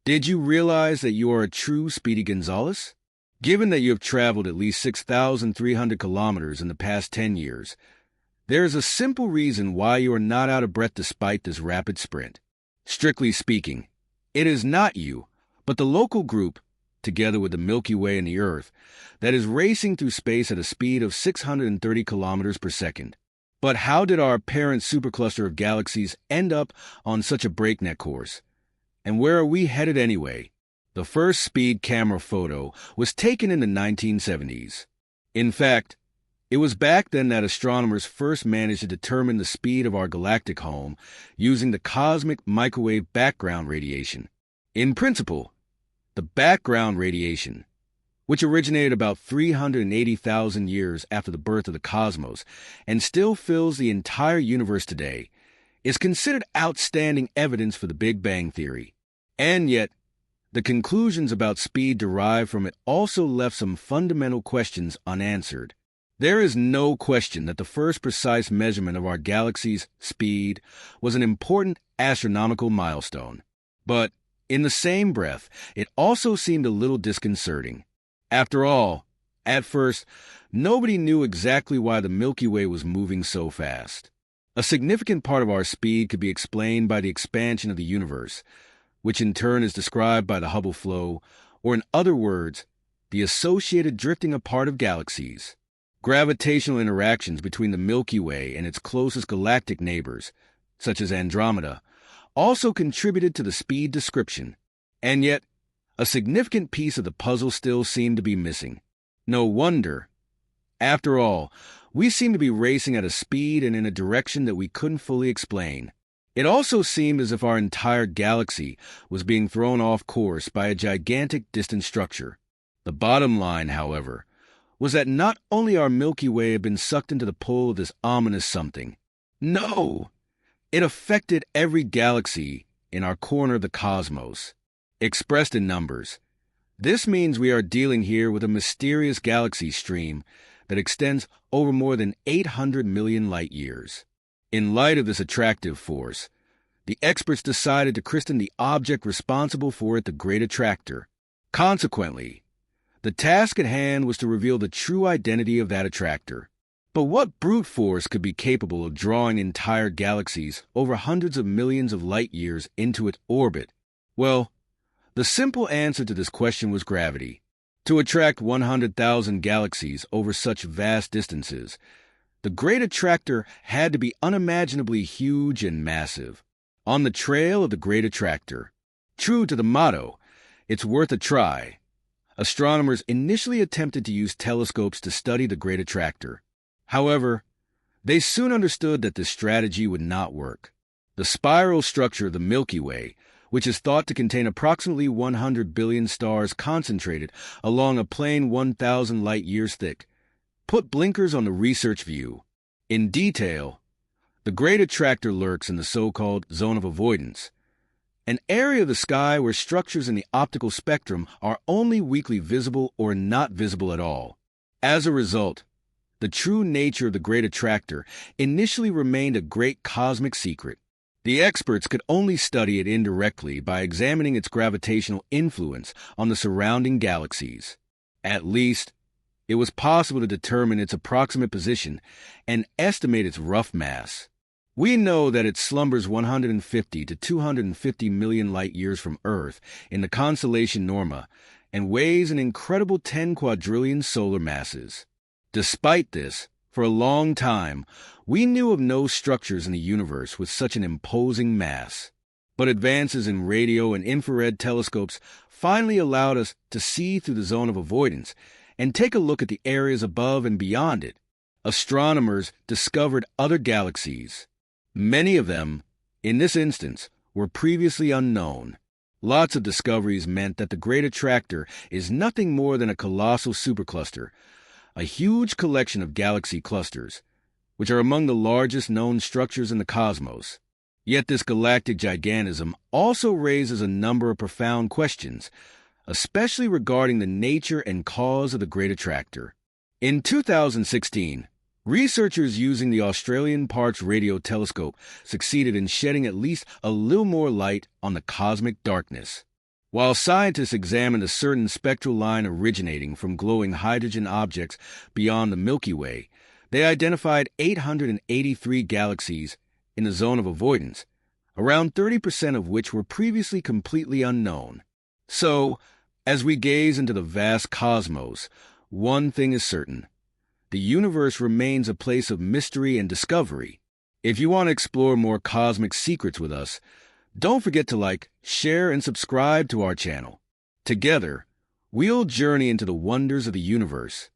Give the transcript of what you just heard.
Did you realize that you are a true Speedy Gonzales? Given that you have traveled at least 6,300 kilometers in the past 10 years, there is a simple reason why you are not out of breath despite this rapid sprint. Strictly speaking, it is not you, but the local group, together with the Milky Way and the Earth, that is racing through space at a speed of 630 kilometers per second. But how did our parent supercluster of galaxies end up on such a breakneck course? And where are we headed anyway? The first speed camera photo was taken in the 1970s. In fact, it was back then that astronomers first managed to determine the speed of our galactic home using the cosmic microwave background radiation. In principle, the background radiation, which originated about 380,000 years after the birth of the cosmos and still fills the entire universe today, is considered outstanding evidence for the Big Bang Theory. And yet, the conclusions about speed derived from it also left some fundamental questions unanswered. There is no question that the first precise measurement of our galaxy's speed was an important astronomical milestone. But, in the same breath, it also seemed a little disconcerting. After all, at first, nobody knew exactly why the Milky Way was moving so fast. A significant part of our speed could be explained by the expansion of the universe, which in turn is described by the Hubble flow, or in other words, the associated drifting apart of galaxies. Gravitational interactions between the Milky Way and its closest galactic neighbors, such as Andromeda, also contributed to the speed description. And yet, a significant piece of the puzzle still seemed to be missing. No wonder. After all, we seem to be racing at a speed and in a direction that we couldn't fully explain. It also seemed as if our entire galaxy was being thrown off course by a gigantic distant structure. The bottom line, however, was that not only our Milky Way had been sucked into the pull of this ominous something. No! It affected every galaxy in our corner of the cosmos. Expressed in numbers, this means we are dealing here with a mysterious galaxy stream that extends over more than 800 million light-years. In light of this attractive force, the experts decided to christen the object responsible for it the Great Attractor. Consequently, the task at hand was to reveal the true identity of that attractor. But what brute force could be capable of drawing entire galaxies over hundreds of millions of light-years into its orbit? Well, the simple answer to this question was gravity. To attract 100,000 galaxies over such vast distances, the Great Attractor had to be unimaginably huge and massive. On the trail of the Great Attractor, true to the motto, "It's worth a try," astronomers initially attempted to use telescopes to study the Great Attractor. However, they soon understood that this strategy would not work. The spiral structure of the Milky Way, which is thought to contain approximately 100 billion stars concentrated along a plane 1,000 light-years thick, put blinkers on the research view. In detail, the Great Attractor lurks in the so-called zone of avoidance, an area of the sky where structures in the optical spectrum are only weakly visible or not visible at all. As a result, the true nature of the Great Attractor initially remained a great cosmic secret. The experts could only study it indirectly by examining its gravitational influence on the surrounding galaxies. At least, it was possible to determine its approximate position and estimate its rough mass. We know that it slumbers 150 to 250 million light-years from Earth in the constellation Norma and weighs an incredible 10 quadrillion solar masses. Despite this, for a long time, we knew of no structures in the universe with such an imposing mass. But advances in radio and infrared telescopes finally allowed us to see through the zone of avoidance and take a look at the areas above and beyond it. Astronomers discovered other galaxies. Many of them, in this instance, were previously unknown. Lots of discoveries meant that the Great Attractor is nothing more than a colossal supercluster, a huge collection of galaxy clusters, which are among the largest known structures in the cosmos. Yet this galactic gigantism also raises a number of profound questions, especially regarding the nature and cause of the Great Attractor. In 2016, researchers using the Australian Parkes Radio Telescope succeeded in shedding at least a little more light on the cosmic darkness. While scientists examined a certain spectral line originating from glowing hydrogen objects beyond the Milky Way, they identified 883 galaxies in the zone of avoidance, around 30% of which were previously completely unknown. So, as we gaze into the vast cosmos, one thing is certain. The universe remains a place of mystery and discovery. If you want to explore more cosmic secrets with us, don't forget to like, share, and subscribe to our channel. Together, we'll journey into the wonders of the universe.